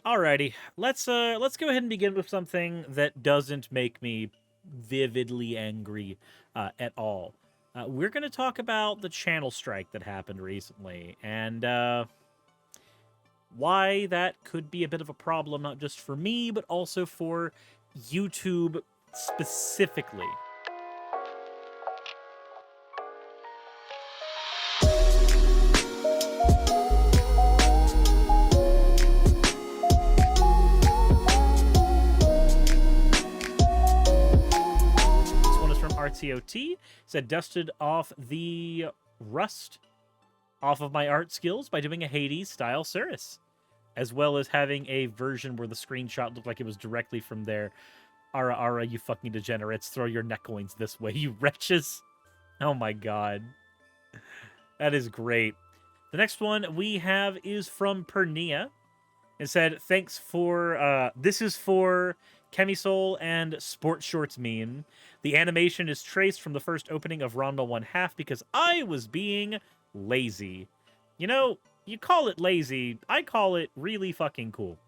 Alrighty, let's go ahead and begin with something that doesn't make me vividly angry at all. We're going to talk about the channel strike that happened recently, and why that could be a bit of a problem, not just for me, but also for YouTube specifically. RTOT said dusted off the rust off of my art skills by doing a Hades style Suris, as well as having a version where the screenshot looked like it was directly from there. Ara, you fucking degenerates, throw your neck coins this way, you wretches. Oh my god. That is great. The next one we have is from Pernia. It said, thanks for, this is for Chemisol and Sport Shorts meme. The animation is traced from the first opening of Ranma 1/2 because I was being lazy. You know, you call it lazy, I call it really fucking cool.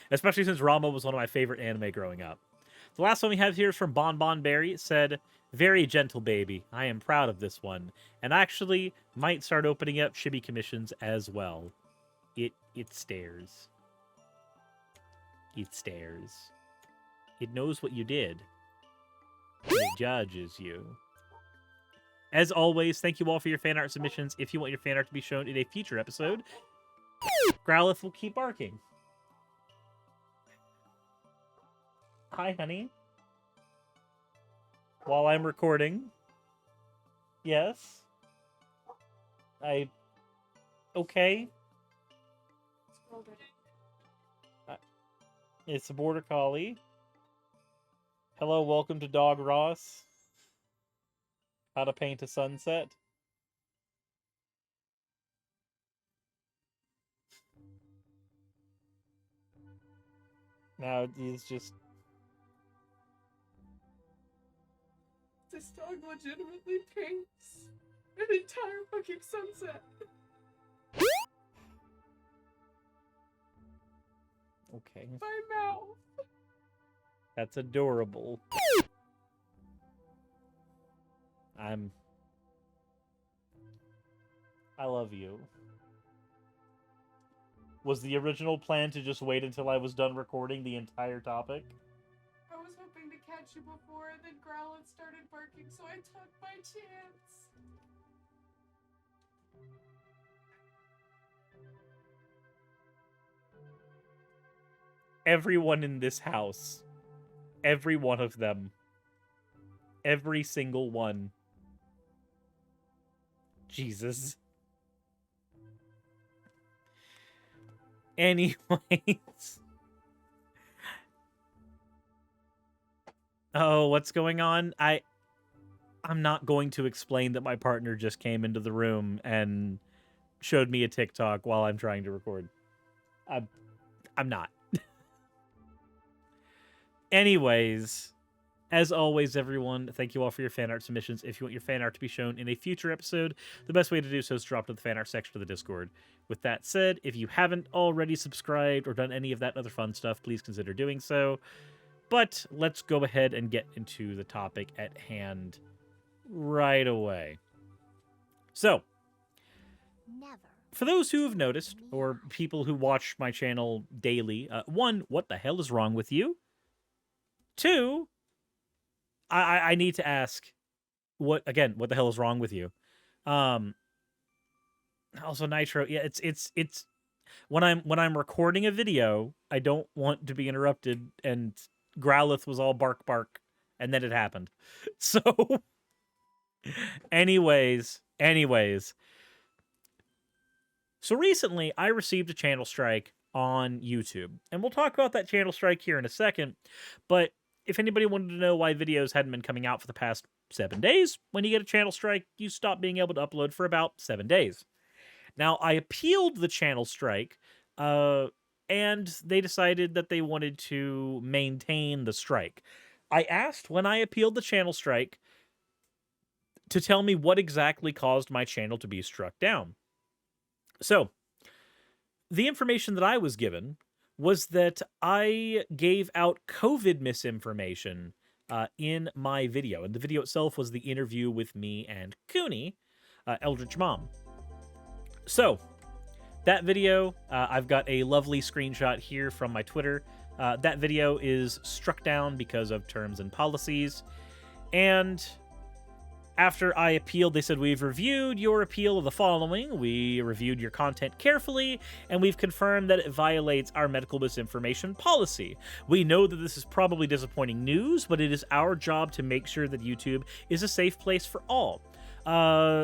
Especially since Ranma was one of my favorite anime growing up. The last one we have here is from Bon Bon Berry. It said, very gentle baby. I am proud of this one. And actually might start opening up chibi commissions as well. It stares. It stares. It knows what you did. It judges you. As always, thank you all for your fan art submissions. If you want your fan art to be shown in a future episode, Growlithe will keep barking. Hi, honey. While I'm recording. Yes. Okay. It's a border collie. Hello, welcome to Dog Ross. How to paint a sunset. Now he's just... This dog legitimately paints an entire fucking sunset. Okay. My mouth. That's adorable. I love you. Was the original plan to just wait until I was done recording the entire topic? I was hoping to catch you before, and then Growlithe started barking, so I took my chance. Everyone in this house. Every one of them. Every single one. Jesus. Anyways. Oh, what's going on? I'm not going to explain that my partner just came into the room and showed me a TikTok while I'm trying to record. I'm not. Anyways, as always, everyone, thank you all for your fan art submissions. If you want your fan art to be shown in a future episode, the best way to do so is drop to the fan art section of the Discord. With that said, if you haven't already subscribed or done any of that other fun stuff, please consider doing so. But let's go ahead and get into the topic at hand right away. So, for those who have noticed, or people who watch my channel daily, one, what the hell is wrong with you? Two, I need to ask, what the hell is wrong with you? Also Nitro, yeah, it's when I'm recording a video, I don't want to be interrupted, and Growlithe was all bark bark, and then it happened. So anyways. So recently I received a channel strike on YouTube, and we'll talk about that channel strike here in a second, but if anybody wanted to know why videos hadn't been coming out for the past 7 days, when you get a channel strike, you stop being able to upload for about 7 days. Now, I appealed the channel strike, and they decided that they wanted to maintain the strike. I asked when I appealed the channel strike to tell me what exactly caused my channel to be struck down. So, the information that I was given was that I gave out COVID misinformation in my video. And the video itself was the interview with me and Cooney, Eldritch Mom. So, that video, I've got a lovely screenshot here from my Twitter. That video is struck down because of terms and policies. And after I appealed, they said, we've reviewed your appeal of the following. We reviewed your content carefully, and we've confirmed that it violates our medical misinformation policy. We know that this is probably disappointing news, but it is our job to make sure that YouTube is a safe place for all.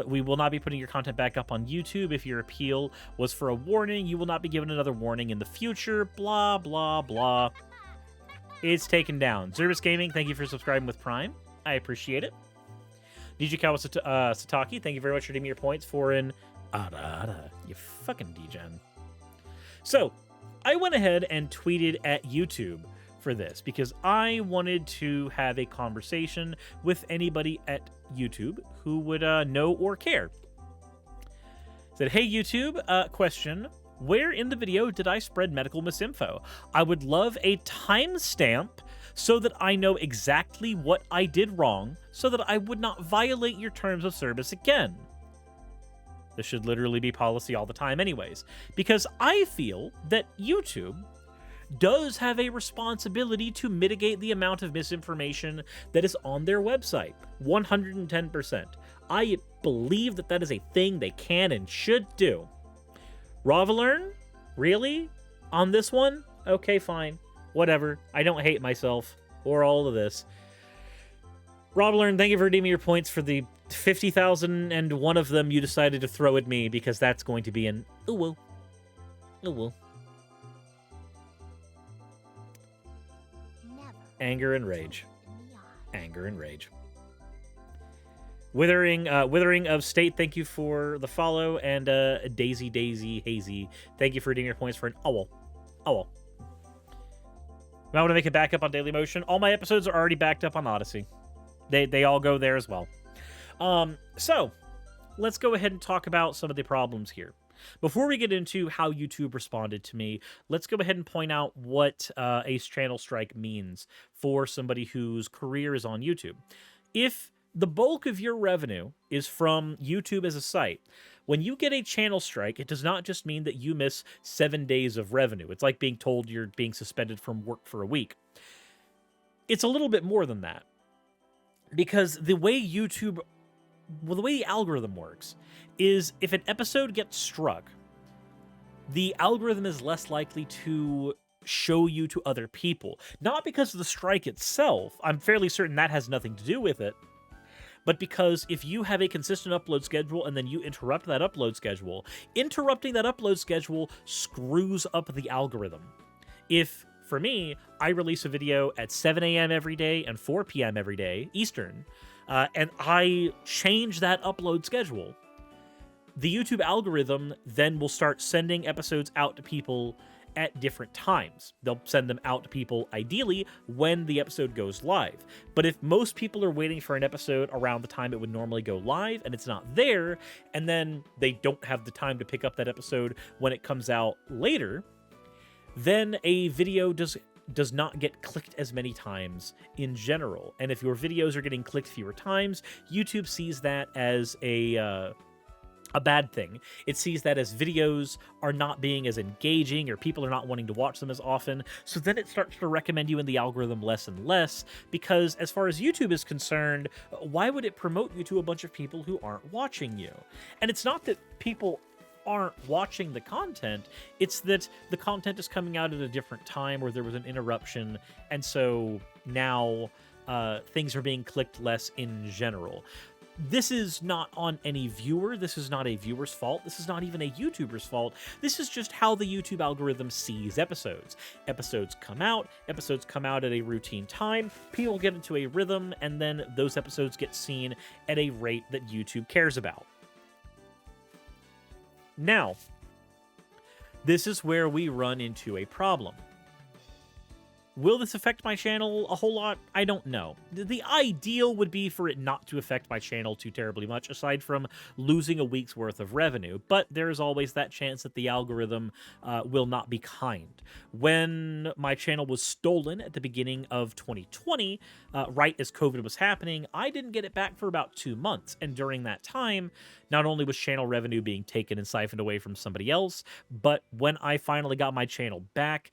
We will not be putting your content back up on YouTube. If your appeal was for a warning, you will not be given another warning in the future. Blah, blah, blah. It's taken down. Zervis Gaming, thank you for subscribing with Prime. I appreciate it. DJ Sataki, thank you very much for giving me your points for an Ada. You fucking degen. So, I went ahead and tweeted at YouTube for this because I wanted to have a conversation with anybody at YouTube who would know or care. Said, hey YouTube, question. Where in the video did I spread medical misinfo? I would love a timestamp so that I know exactly what I did wrong so that I would not violate your terms of service again. This should literally be policy all the time anyways, because I feel that YouTube does have a responsibility to mitigate the amount of misinformation that is on their website. 110%. I believe that that is a thing they can and should do. Ravalern? Really? On this one? Okay, fine. Whatever. I don't hate myself or all of this. Ravalern, thank you for redeeming your points for the 50,000 and one of them you decided to throw at me because that's going to be an ooh woo. Ooh woo. Anger and rage. Anger and rage. Withering of State, thank you for the follow, and Daisy Hazy, thank you for redeeming your points for an owl. Owl. I want to make a backup on Dailymotion. All my episodes are already backed up on Odyssey. They all go there as well. So let's go ahead and talk about some of the problems here. Before we get into how YouTube responded to me, let's go ahead and point out what a channel strike means for somebody whose career is on YouTube. If the bulk of your revenue is from YouTube as a site, when you get a channel strike, it does not just mean that you miss 7 days of revenue. It's like being told you're being suspended from work for a week. It's a little bit more than that. Because the way YouTube, well, the way the algorithm works is if an episode gets struck, the algorithm is less likely to show you to other people. Not because of the strike itself. I'm fairly certain that has nothing to do with it. But because if you have a consistent upload schedule and then you interrupt that upload schedule, interrupting that upload schedule screws up the algorithm. If, for me, I release a video at 7 a.m. every day and 4 p.m. every day, Eastern, and I change that upload schedule, the YouTube algorithm then will start sending episodes out to people at different times. They'll send them out to people, ideally, when the episode goes live. But if most people are waiting for an episode around the time it would normally go live, and it's not there, and then they don't have the time to pick up that episode when it comes out later, then a video does not get clicked as many times in general. And if your videos are getting clicked fewer times, YouTube sees that as a bad thing. It sees that as videos are not being as engaging or people are not wanting to watch them as often. So then it starts to recommend you in the algorithm less and less because as far as YouTube is concerned, why would it promote you to a bunch of people who aren't watching you? And it's not that people aren't watching the content, it's that the content is coming out at a different time where there was an interruption, and so now things are being clicked less in general. This is not on any viewer. This is not a viewer's fault. This is not even a YouTuber's fault. This is just how the YouTube algorithm sees episodes. Episodes come out at a routine time, people get into a rhythm, and then those episodes get seen at a rate that YouTube cares about. Now, this is where we run into a problem. Will this affect my channel a whole lot? I don't know. The ideal would be for it not to affect my channel too terribly much, aside from losing a week's worth of revenue, but there's always that chance that the algorithm will not be kind. When my channel was stolen at the beginning of 2020, right as COVID was happening, I didn't get it back for about 2 months, and during that time, not only was channel revenue being taken and siphoned away from somebody else, but when I finally got my channel back,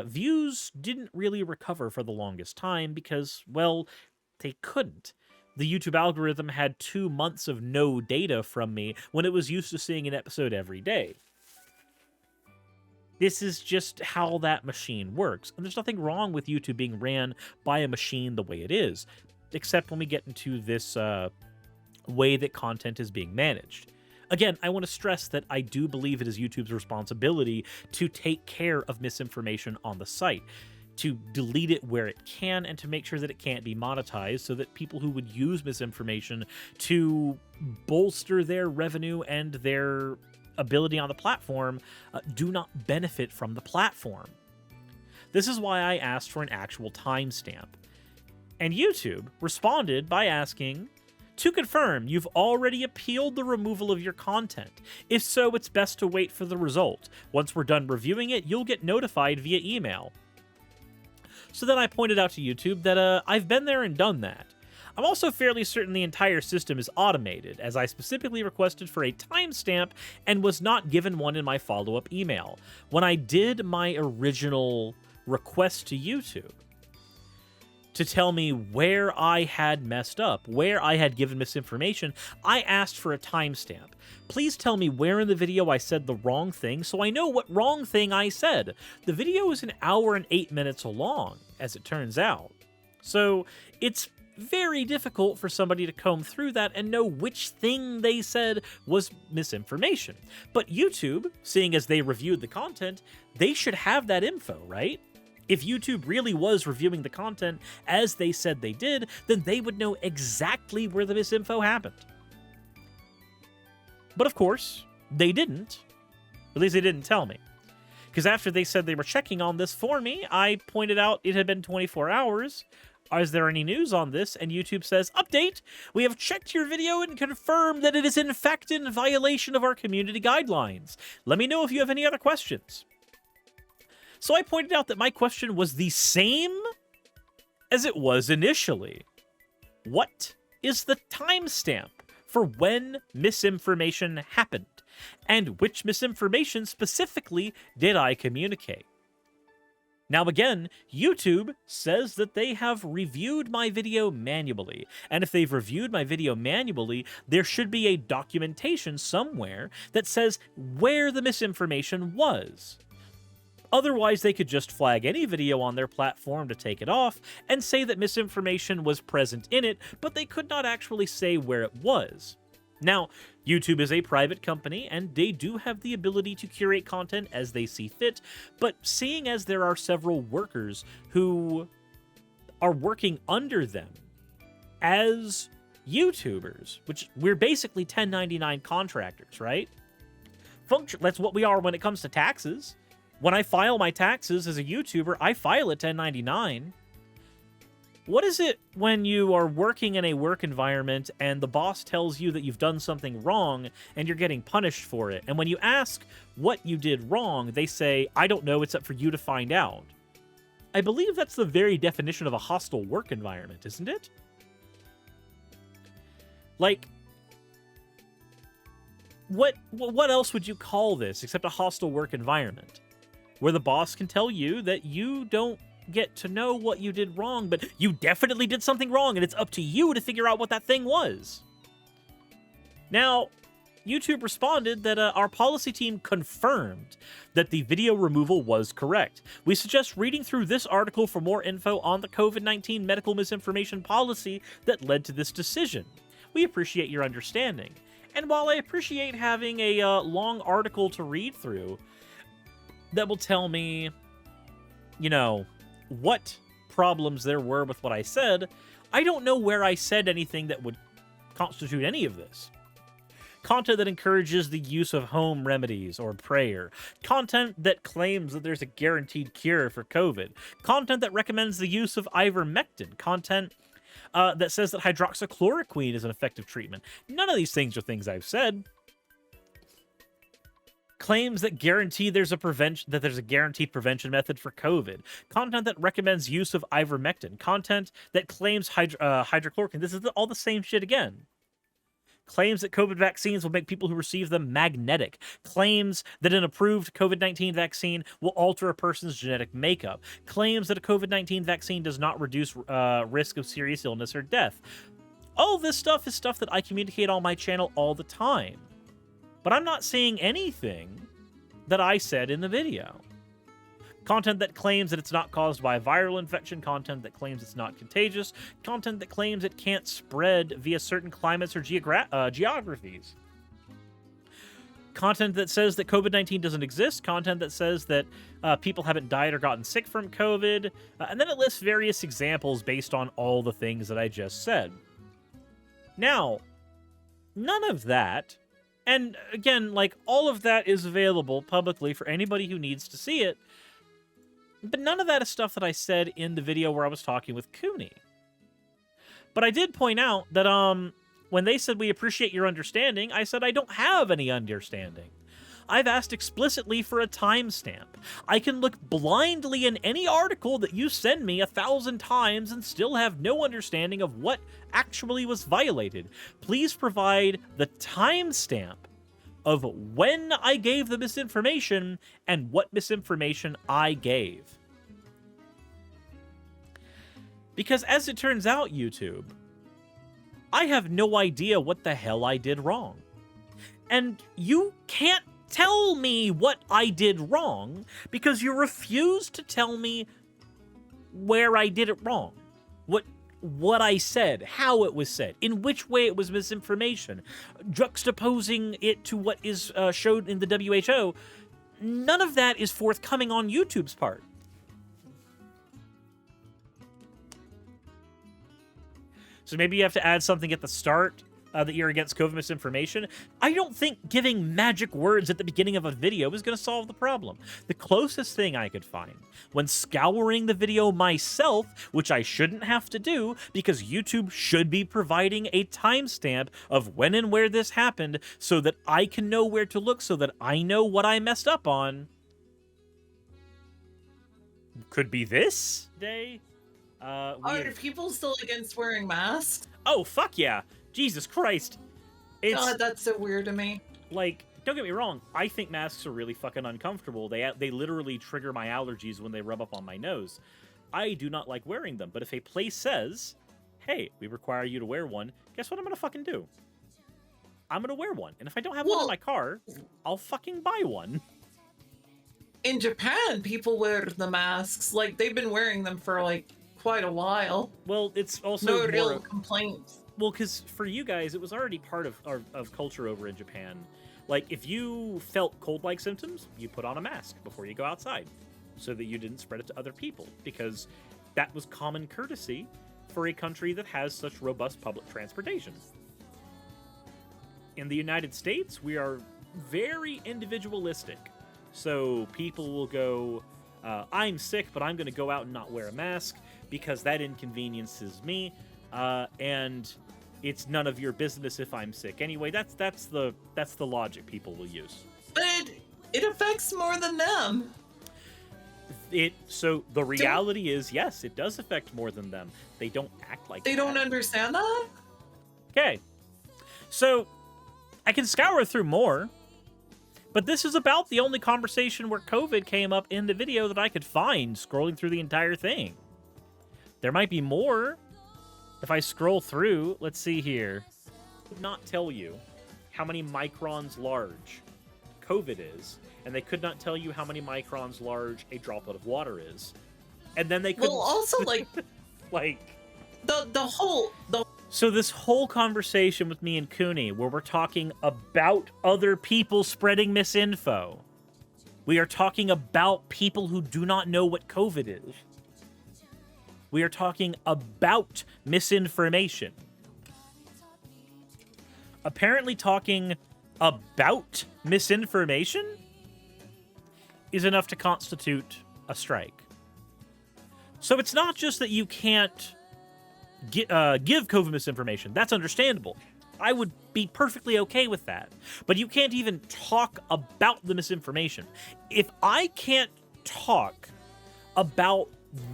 views didn't really recover for the longest time because, well, they couldn't. The YouTube algorithm had 2 months of no data from me when it was used to seeing an episode every day. This is just how that machine works, and there's nothing wrong with YouTube being ran by a machine the way it is, except when we get into this way that content is being managed. Again, I want to stress that I do believe it is YouTube's responsibility to take care of misinformation on the site, to delete it where it can, and to make sure that it can't be monetized so that people who would use misinformation to bolster their revenue and their ability on the platform do not benefit from the platform. This is why I asked for an actual timestamp. And YouTube responded by asking, "To confirm, you've already appealed the removal of your content. If so, it's best to wait for the result. Once we're done reviewing it, you'll get notified via email." So then I pointed out to YouTube that I've been there and done that. I'm also fairly certain the entire system is automated, as I specifically requested for a timestamp and was not given one in my follow-up email. When I did my original request to YouTube to tell me where I had messed up, where I had given misinformation, I asked for a timestamp. Please tell me where in the video I said the wrong thing so I know what wrong thing I said. The video is 1 hour and 8 minutes long, as it turns out. So it's very difficult for somebody to comb through that and know which thing they said was misinformation. But YouTube, seeing as they reviewed the content, they should have that info, right? If YouTube really was reviewing the content as they said they did, then they would know exactly where the misinfo happened. But of course, they didn't. At least they didn't tell me. Because after they said they were checking on this for me, I pointed out it had been 24 hours. Is there any news on this? And YouTube says, "Update! We have checked your video and confirmed that it is in fact in violation of our community guidelines. Let me know if you have any other questions." So I pointed out that my question was the same as it was initially. What is the timestamp for when misinformation happened? And which misinformation specifically did I communicate? Now again, YouTube says that they have reviewed my video manually, and if they've reviewed my video manually, there should be a documentation somewhere that says where the misinformation was. Otherwise, they could just flag any video on their platform to take it off and say that misinformation was present in it, but they could not actually say where it was. Now, YouTube is a private company, and they do have the ability to curate content as they see fit, but seeing as there are several workers who are working under them as YouTubers, which we're basically 1099 contractors, right? That's what we are when it comes to taxes. When I file my taxes as a YouTuber, I file a 1099. What is it when you are working in a work environment and the boss tells you that you've done something wrong and you're getting punished for it? And when you ask what you did wrong, they say, "I don't know, it's up for you to find out." I believe that's the very definition of a hostile work environment, isn't it? Like, what else would you call this except a hostile work environment? Where the boss can tell you that you don't get to know what you did wrong, but you definitely did something wrong, and it's up to you to figure out what that thing was. Now, YouTube responded that our policy team confirmed that the video removal was correct. We suggest reading through this article for more info on the COVID-19 medical misinformation policy that led to this decision. We appreciate your understanding. And while I appreciate having a long article to read through that will tell me, you know, what problems there were with what I said, I don't know where I said anything that would constitute any of this. content that encourages the use of home remedies or prayer, content that claims that there's a guaranteed cure for COVID, content that recommends the use of ivermectin, content that says that hydroxychloroquine is an effective treatment. None of these things are things I've said. Claims that guarantee there's a guaranteed prevention method for COVID. Content that recommends use of ivermectin. Content that claims hydrochloroquine. This is all the same shit again. Claims that COVID vaccines will make people who receive them magnetic. Claims that an approved COVID-19 vaccine will alter a person's genetic makeup. Claims that a COVID-19 vaccine does not reduce risk of serious illness or death. All this stuff is stuff that I communicate on my channel all the time. But I'm not saying anything that I said in the video. Content that claims that it's not caused by a viral infection, content that claims it's not contagious, content that claims it can't spread via certain climates or geographies. Content that says that COVID-19 doesn't exist, content that says that people haven't died or gotten sick from COVID, and then it lists various examples based on all the things that I just said. Now, none of that... And again, like, all of that is available publicly for anybody who needs to see it. But none of that is stuff that I said in the video where I was talking with Cooney. But I did point out that when they said we appreciate your understanding, I said I don't have any understanding. I've asked explicitly for a timestamp. I can look blindly in any article that you send me 1,000 times and still have no understanding of what actually was violated. Please provide the timestamp of when I gave the misinformation and what misinformation I gave. Because as it turns out, YouTube, I have no idea what the hell I did wrong. And you can't tell me what I did wrong because you refuse to tell me where I did it wrong. What I said, how it was said, in which way it was misinformation, juxtaposing it to what is showed in the WHO. None of that is forthcoming on YouTube's part. So maybe you have to add something at the start that you're against COVID misinformation. I don't think giving magic words at the beginning of a video is going to solve the problem. The closest thing I could find when scouring the video myself, which I shouldn't have to do because YouTube should be providing a timestamp of when and where this happened so that I can know where to look so that I know what I messed up on. Could be this day. Are people still against wearing masks? Oh, fuck yeah. Jesus Christ. God, that's so weird to me. Like, don't get me wrong. I think masks are really fucking uncomfortable. They literally trigger my allergies when they rub up on my nose. I do not like wearing them. But if a place says, hey, we require you to wear one, guess what I'm going to fucking do? I'm going to wear one. And if I don't have one in my car, I'll fucking buy one. In Japan, people wear the masks. Like, they've been wearing them for, like, quite a while. Well, it's also no real complaints. Well, because for you guys, it was already part of culture over in Japan. Like, if you felt cold-like symptoms, you put on a mask before you go outside so that you didn't spread it to other people, because that was common courtesy for a country that has such robust public transportation. In the United States, we are very individualistic. So people will go, I'm sick, but I'm going to go out and not wear a mask because that inconveniences me. And it's none of your business if I'm sick. Anyway, that's the logic people will use. But it affects more than them. So the reality is, yes, it does affect more than them. They don't act like they don't understand that? Okay. So I can scour through more, but this is about the only conversation where COVID came up in the video that I could find scrolling through the entire thing. There might be more. If I scroll through, let's see here. I could not tell you how many microns large COVID is, and they could not tell you how many microns large a droplet of water is. And then they could also like the whole So this whole conversation with me and Cooney, where we're talking about other people spreading misinfo. We are talking about people who do not know what COVID is. We are talking about misinformation. Apparently talking about misinformation is enough to constitute a strike. So it's not just that you can't give COVID misinformation. That's understandable. I would be perfectly okay with that. But you can't even talk about the misinformation. If I can't talk about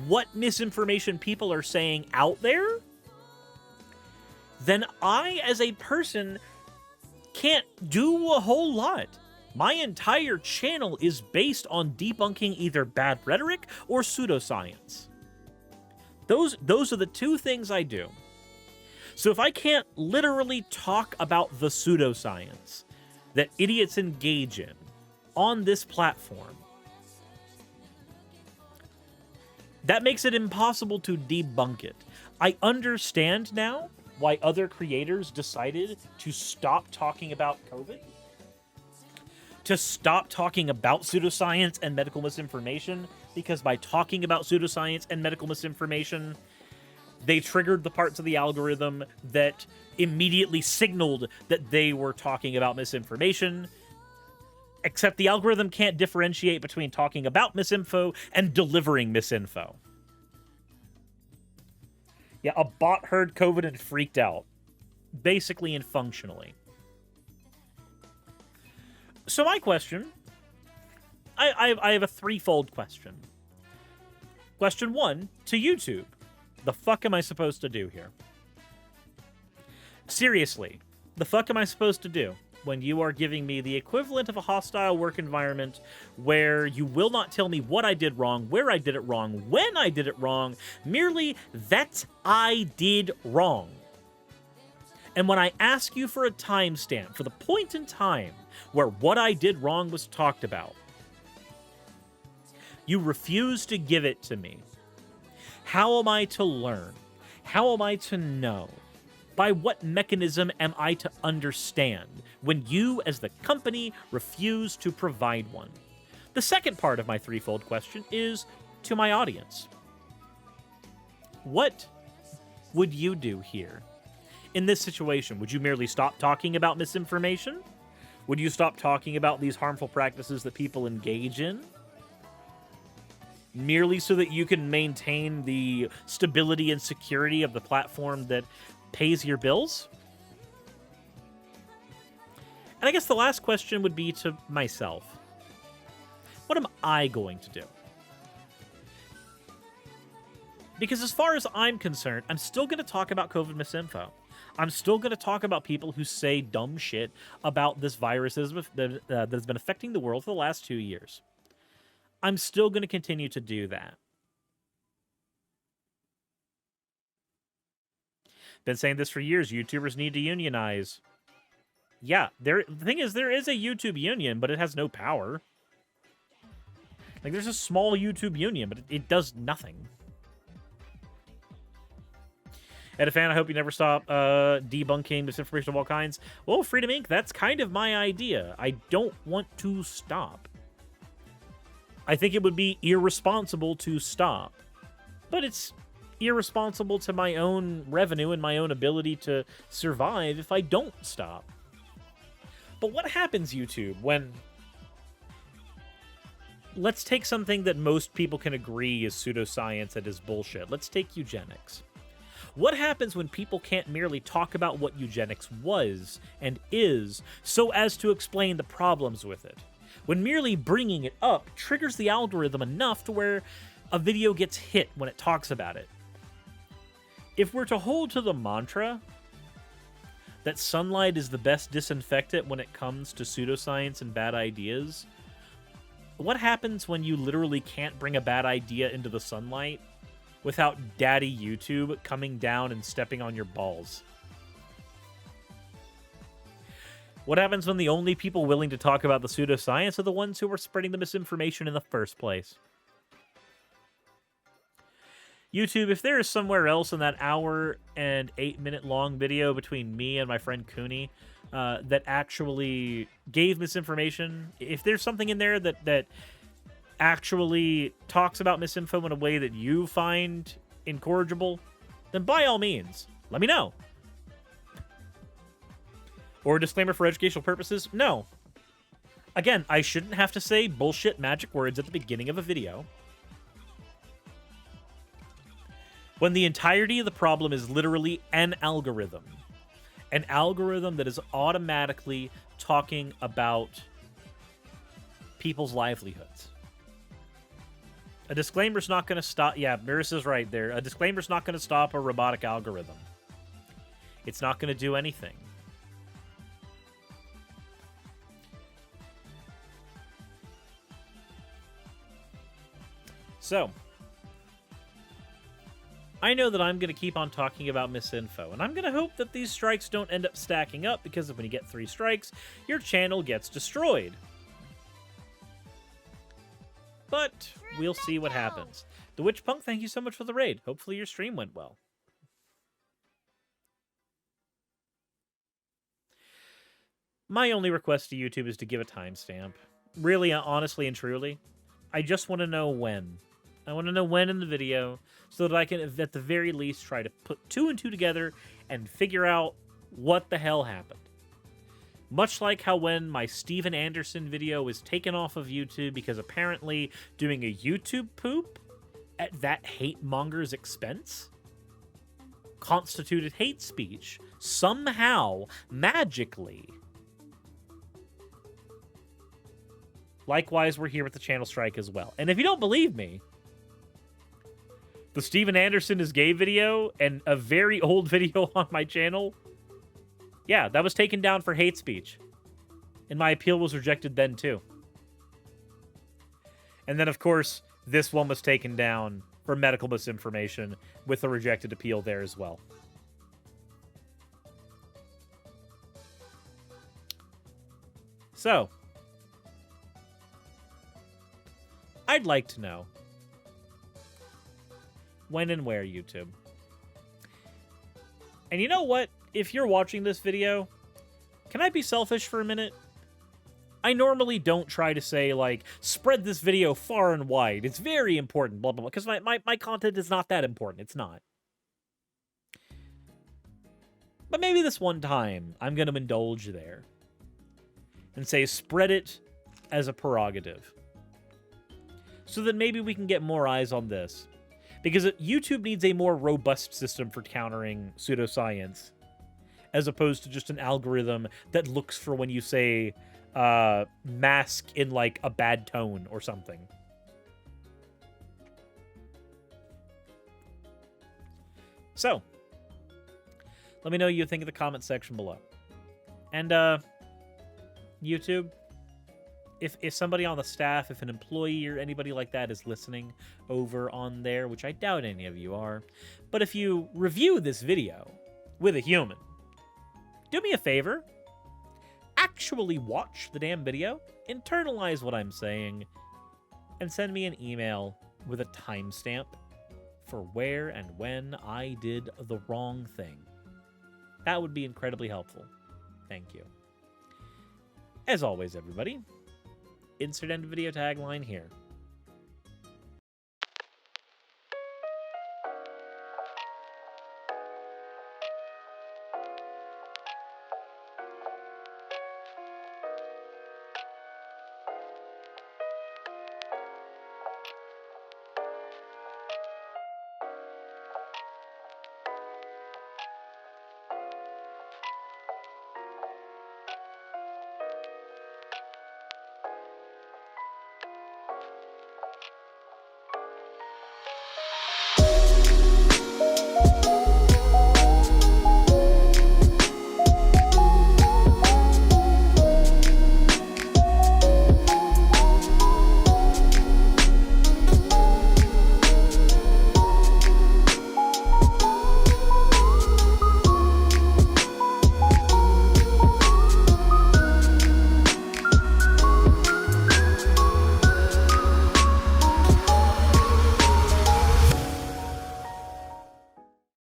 what misinformation people are saying out there, then I, as a person, can't do a whole lot. My entire channel is based on debunking either bad rhetoric or pseudoscience. Those are the two things I do. So if I can't literally talk about the pseudoscience that idiots engage in on this platform, that makes it impossible to debunk it. I understand now why other creators decided to stop talking about COVID, to stop talking about pseudoscience and medical misinformation, because by talking about pseudoscience and medical misinformation, they triggered the parts of the algorithm that immediately signaled that they were talking about misinformation. Except the algorithm can't differentiate between talking about misinfo and delivering misinfo. Yeah, a bot heard COVID and freaked out. Basically and functionally. So my question... I have a threefold question. Question 1, to YouTube. The fuck am I supposed to do here? Seriously, the fuck am I supposed to do when you are giving me the equivalent of a hostile work environment where you will not tell me what I did wrong, where I did it wrong, when I did it wrong, merely that I did wrong? And when I ask you for a timestamp, for the point in time where what I did wrong was talked about, you refuse to give it to me. How am I to learn? How am I to know? By what mechanism am I to understand when you, as the company, refuse to provide one? The second part of my threefold question is to my audience. What would you do here? In this situation, would you merely stop talking about misinformation? Would you stop talking about these harmful practices that people engage in? Merely so that you can maintain the stability and security of the platform that pays your bills? And I guess the last question would be to myself. What am I going to do? Because as far as I'm concerned, I'm still going to talk about COVID misinfo. I'm still going to talk about people who say dumb shit about this virus that has been affecting the world for the last 2 years. I'm still going to continue to do that. Been saying this for years. YouTubers need to unionize. Yeah, the thing is, there is a YouTube union, but it has no power. Like, there's a small YouTube union, but it does nothing. Edifan, I hope you never stop debunking misinformation of all kinds. Well, Freedom Inc., that's kind of my idea. I don't want to stop. I think it would be irresponsible to stop. But it's irresponsible to my own revenue and my own ability to survive if I don't stop. But what happens, YouTube, when... Let's take something that most people can agree is pseudoscience and is bullshit. Let's take eugenics. What happens when people can't merely talk about what eugenics was and is so as to explain the problems with it? When merely bringing it up triggers the algorithm enough to where a video gets hit when it talks about it. If we're to hold to the mantra that sunlight is the best disinfectant when it comes to pseudoscience and bad ideas, what happens when you literally can't bring a bad idea into the sunlight without Daddy YouTube coming down and stepping on your balls? What happens when the only people willing to talk about the pseudoscience are the ones who were spreading the misinformation in the first place? YouTube, if there is somewhere else in that hour and 8-minute long video between me and my friend Cooney that actually gave misinformation, if there's something in there that actually talks about misinfo in a way that you find incorrigible, then by all means, let me know. Or a disclaimer for educational purposes? No. Again, I shouldn't have to say bullshit magic words at the beginning of a video when the entirety of the problem is literally an algorithm. An algorithm that is automatically talking about people's livelihoods. A disclaimer's not going to stop... Yeah, Miris is right there. A disclaimer's not going to stop a robotic algorithm. It's not going to do anything. So, I know that I'm going to keep on talking about misinfo, and I'm going to hope that these strikes don't end up stacking up, because when you get 3 strikes, your channel gets destroyed. But we'll see what happens. The Witch Punk, thank you so much for the raid. Hopefully your stream went well. My only request to YouTube is to give a timestamp. Really, honestly and truly, I just want to know when. I want to know when in the video, so that I can, at the very least, try to put 2 and 2 together and figure out what the hell happened. Much like how when my Steven Anderson video was taken off of YouTube because apparently doing a YouTube poop at that hate monger's expense constituted hate speech, somehow, magically. Likewise, we're here with the channel strike as well. And if you don't believe me, the Steven Anderson is gay video and a very old video on my channel, yeah, that was taken down for hate speech. And my appeal was rejected then, too. And then, of course, this one was taken down for medical misinformation with a rejected appeal there as well. So, I'd like to know when and where, YouTube. And you know what? If you're watching this video, can I be selfish for a minute? I normally don't try to say, like, spread this video far and wide. It's very important, blah, blah, blah. Because my content is not that important. It's not. But maybe this one time, I'm going to indulge there. And say, spread it as a prerogative. So that maybe we can get more eyes on this. Because YouTube needs a more robust system for countering pseudoscience, as opposed to just an algorithm that looks for when you say mask in, like, a bad tone or something. So, let me know what you think in the comment section below. And, YouTube, if somebody on the staff, if an employee or anybody like that is listening over on there, which I doubt any of you are, but if you review this video with a human, do me a favor, actually watch the damn video, internalize what I'm saying, and send me an email with a timestamp for where and when I did the wrong thing. That would be incredibly helpful. Thank you. As always, everybody, insert end video tagline here.